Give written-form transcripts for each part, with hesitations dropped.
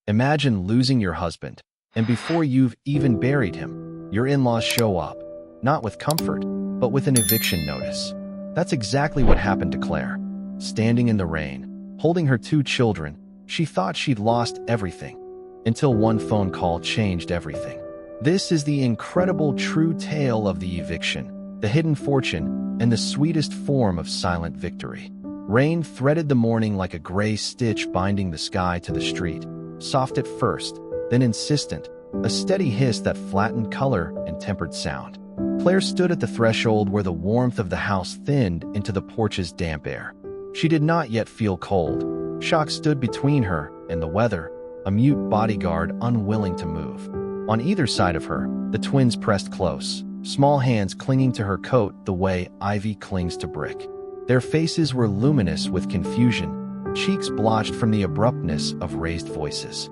Imagine losing your husband, and before you've even buried him, your in-laws show up, not with comfort, but with an eviction notice. That's exactly what happened to Claire. Standing in the rain, holding her 2 children, she thought she'd lost everything, until one phone call changed everything. This is the incredible true tale of the eviction, the hidden fortune, and the sweetest form of silent victory. Rain threaded the morning like a gray stitch binding the sky to the street, soft at first, then insistent, a steady hiss that flattened color and tempered sound. Claire stood at the threshold where the warmth of the house thinned into the porch's damp air. She did not yet feel cold. Shock stood between her and the weather, a mute bodyguard unwilling to move. On either side of her, the twins pressed close, small hands clinging to her coat the way ivy clings to brick. Their faces were luminous with confusion, cheeks blotched from the abruptness of raised voices.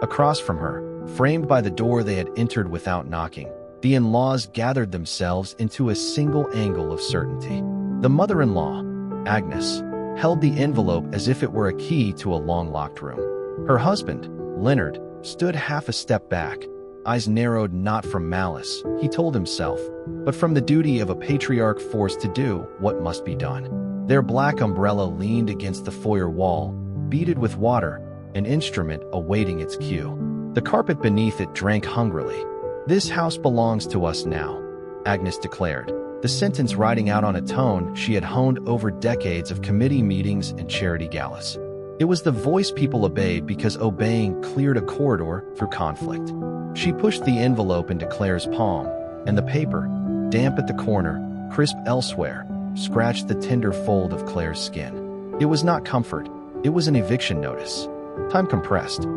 Across from her, framed by the door they had entered without knocking, the in-laws gathered themselves into a single angle of certainty. The mother-in-law, Agnes, held the envelope as if it were a key to a long-locked room. Her husband, Leonard, stood half a step back, eyes narrowed not from malice, he told himself, but from the duty of a patriarch forced to do what must be done. Their black umbrella leaned against the foyer wall, beaded with water, an instrument awaiting its cue. The carpet beneath it drank hungrily. "This house belongs to us now," Agnes declared, the sentence riding out on a tone she had honed over decades of committee meetings and charity galas. It was the voice people obeyed because obeying cleared a corridor through conflict. She pushed the envelope into Claire's palm, and the paper, damp at the corner, crisp elsewhere, scratched the tender fold of Claire's skin. It was not comfort, it was an eviction notice. Time compressed.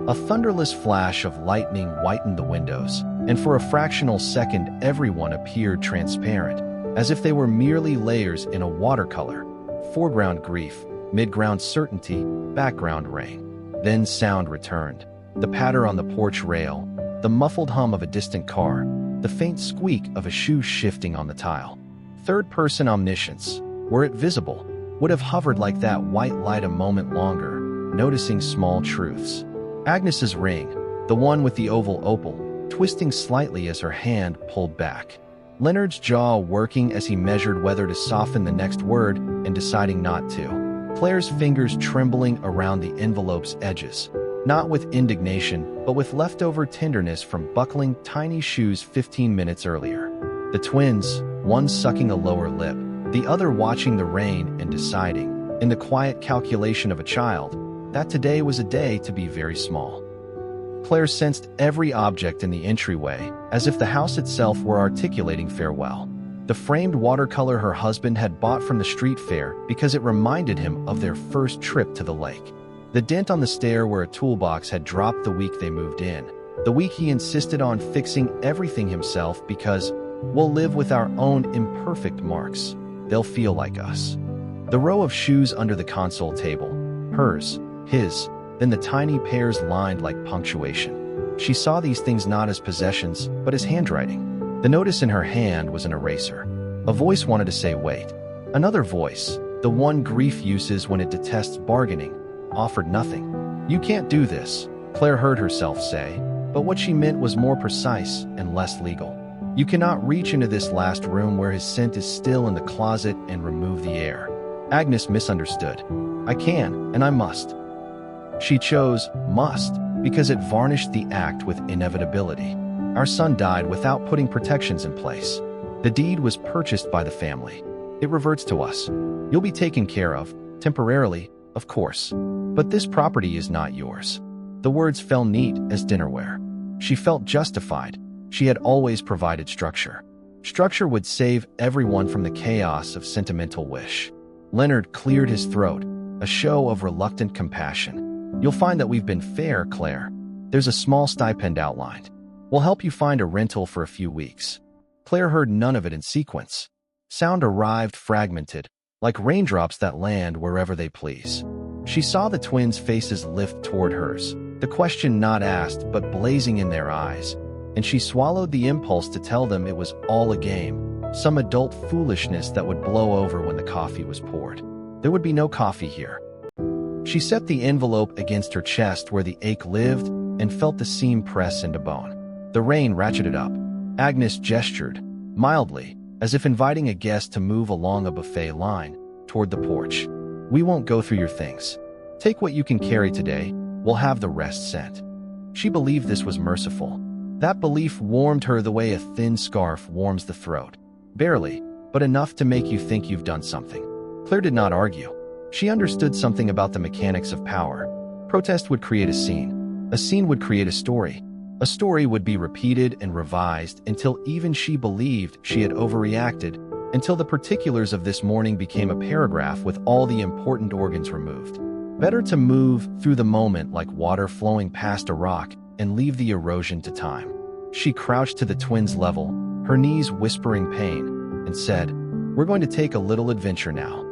A thunderless flash of lightning whitened the windows, and for a fractional second everyone appeared transparent, as if they were merely layers in a watercolor. Foreground grief, midground certainty, background rain. Then sound returned. The patter on the porch rail, the muffled hum of a distant car, the faint squeak of a shoe shifting on the tile. Third-person omniscience, were it visible, would have hovered like that white light a moment longer, noticing small truths. Agnes's ring, the one with the oval opal, twisting slightly as her hand pulled back. Leonard's jaw working as he measured whether to soften the next word and deciding not to. Claire's fingers trembling around the envelope's edges, not with indignation, but with leftover tenderness from buckling tiny shoes 15 minutes earlier. The twins, one sucking a lower lip, the other watching the rain and deciding, in the quiet calculation of a child, that today was a day to be very small. Claire sensed every object in the entryway, as if the house itself were articulating farewell. The framed watercolor her husband had bought from the street fair because it reminded him of their first trip to the lake. The dent on the stair where a toolbox had dropped the week they moved in. The week he insisted on fixing everything himself because we'll live with our own imperfect marks. They'll feel like us. The row of shoes under the console table, hers, his, then the tiny pairs lined like punctuation. She saw these things not as possessions, but as handwriting. The notice in her hand was an eraser. A voice wanted to say wait. Another voice, the one grief uses when it detests bargaining, offered nothing. You can't do this, Claire heard herself say, but what she meant was more precise and less legal. You cannot reach into this last room where his scent is still in the closet and remove the air. Agnes misunderstood. I can, and I must. She chose must because it varnished the act with inevitability. Our son died without putting protections in place. The deed was purchased by the family. It reverts to us. You'll be taken care of, temporarily, of course. But this property is not yours. The words fell neat as dinnerware. She felt justified. She had always provided structure. Structure would save everyone from the chaos of sentimental wish. Leonard cleared his throat, a show of reluctant compassion. You'll find that we've been fair, Claire. There's a small stipend outlined. We'll help you find a rental for a few weeks. Claire heard none of it in sequence. Sound arrived fragmented, like raindrops that land wherever they please. She saw the twins' faces lift toward hers, the question not asked but blazing in their eyes, and she swallowed the impulse to tell them it was all a game, some adult foolishness that would blow over when the coffee was poured. There would be no coffee here. She set the envelope against her chest where the ache lived and felt the seam press into bone. The rain ratcheted up. Agnes gestured, mildly, as if inviting a guest to move along a buffet line toward the porch. "We won't go through your things. Take what you can carry today. We'll have the rest sent." She believed this was merciful. That belief warmed her the way a thin scarf warms the throat. Barely, but enough to make you think you've done something. Claire did not argue. She understood something about the mechanics of power. Protest would create a scene. A scene would create a story. A story would be repeated and revised until even she believed she had overreacted, until the particulars of this morning became a paragraph with all the important organs removed. Better to move through the moment like water flowing past a rock and leave the erosion to time. She crouched to the twins' level, her knees whispering pain, and said, "We're going to take a little adventure now."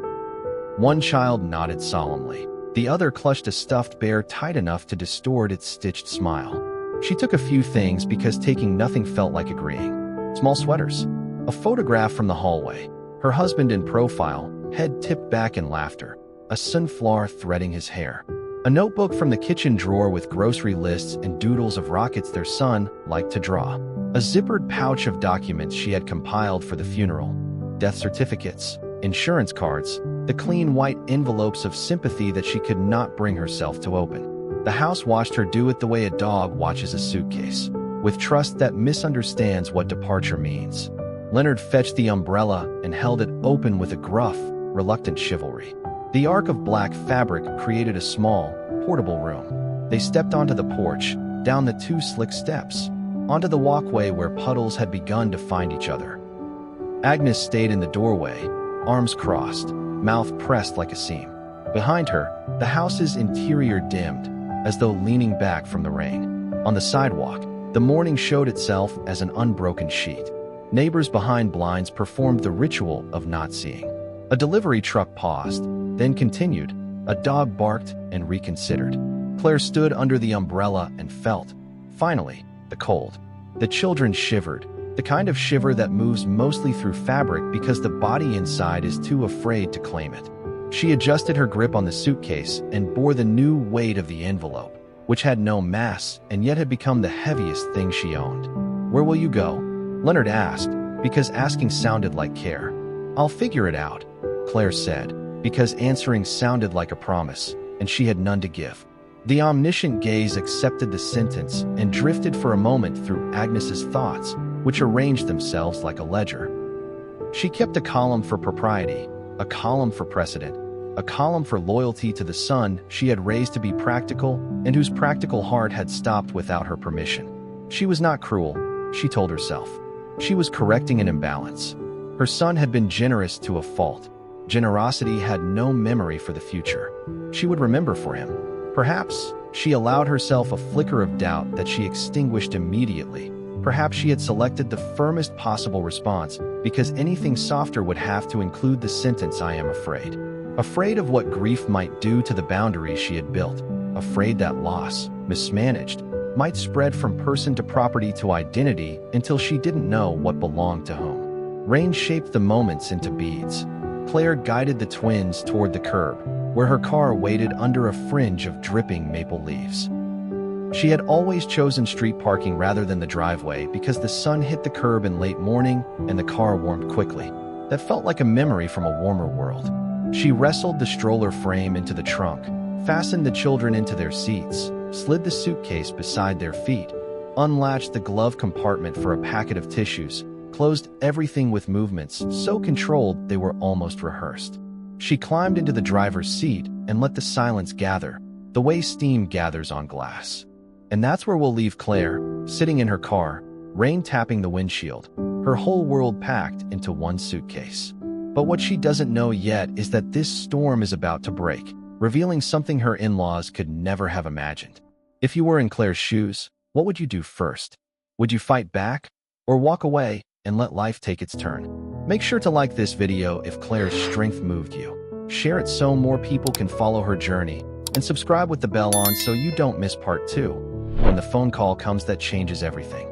One child nodded solemnly. The other clutched a stuffed bear tight enough to distort its stitched smile. She took a few things because taking nothing felt like agreeing. Small sweaters. A photograph from the hallway. Her husband in profile, head tipped back in laughter. A sunflower threading his hair. A notebook from the kitchen drawer with grocery lists and doodles of rockets their son liked to draw. A zippered pouch of documents she had compiled for the funeral. Death certificates, insurance cards, the clean white envelopes of sympathy that she could not bring herself to open. The house watched her do it the way a dog watches a suitcase, with trust that misunderstands what departure means. Leonard fetched the umbrella and held it open with a gruff, reluctant chivalry. The arc of black fabric created a small, portable room. They stepped onto the porch, down the 2 slick steps, onto the walkway where puddles had begun to find each other. Agnes stayed in the doorway, arms crossed, mouth pressed like a seam. Behind her, the house's interior dimmed, as though leaning back from the rain. On the sidewalk, the morning showed itself as an unbroken sheet. Neighbors behind blinds performed the ritual of not seeing. A delivery truck paused, then continued. A dog barked and reconsidered. Claire stood under the umbrella and felt, finally, the cold. The children shivered, the kind of shiver that moves mostly through fabric because the body inside is too afraid to claim it. She adjusted her grip on the suitcase and bore the new weight of the envelope, which had no mass and yet had become the heaviest thing she owned. "Where will you go?" Leonard asked, because asking sounded like care. "I'll figure it out," Claire said, because answering sounded like a promise, and she had none to give. The omniscient gaze accepted the sentence and drifted for a moment through Agnes's thoughts, which arranged themselves like a ledger. She kept a column for propriety, a column for precedent, a column for loyalty to the son she had raised to be practical and whose practical heart had stopped without her permission. She was not cruel, she told herself. She was correcting an imbalance. Her son had been generous to a fault. Generosity had no memory for the future. She would remember for him. Perhaps she allowed herself a flicker of doubt that she extinguished immediately. Perhaps she had selected the firmest possible response because anything softer would have to include the sentence, "I am afraid." Afraid of what grief might do to the boundaries she had built. Afraid that loss, mismanaged, might spread from person to property to identity until she didn't know what belonged to whom. Rain shaped the moments into beads. Claire guided the twins toward the curb, where her car waited under a fringe of dripping maple leaves. She had always chosen street parking rather than the driveway because the sun hit the curb in late morning and the car warmed quickly. That felt like a memory from a warmer world. She wrestled the stroller frame into the trunk, fastened the children into their seats, slid the suitcase beside their feet, unlatched the glove compartment for a packet of tissues, closed everything with movements so controlled they were almost rehearsed. She climbed into the driver's seat and let the silence gather, the way steam gathers on glass. And that's where we'll leave Claire, sitting in her car, rain tapping the windshield, her whole world packed into one suitcase. But what she doesn't know yet is that this storm is about to break, revealing something her in-laws could never have imagined. If you were in Claire's shoes, what would you do first? Would you fight back? Or walk away and let life take its turn? Make sure to like this video if Claire's strength moved you. Share it so more people can follow her journey, and subscribe with the bell on so you don't miss part 2, when the phone call comes that changes everything.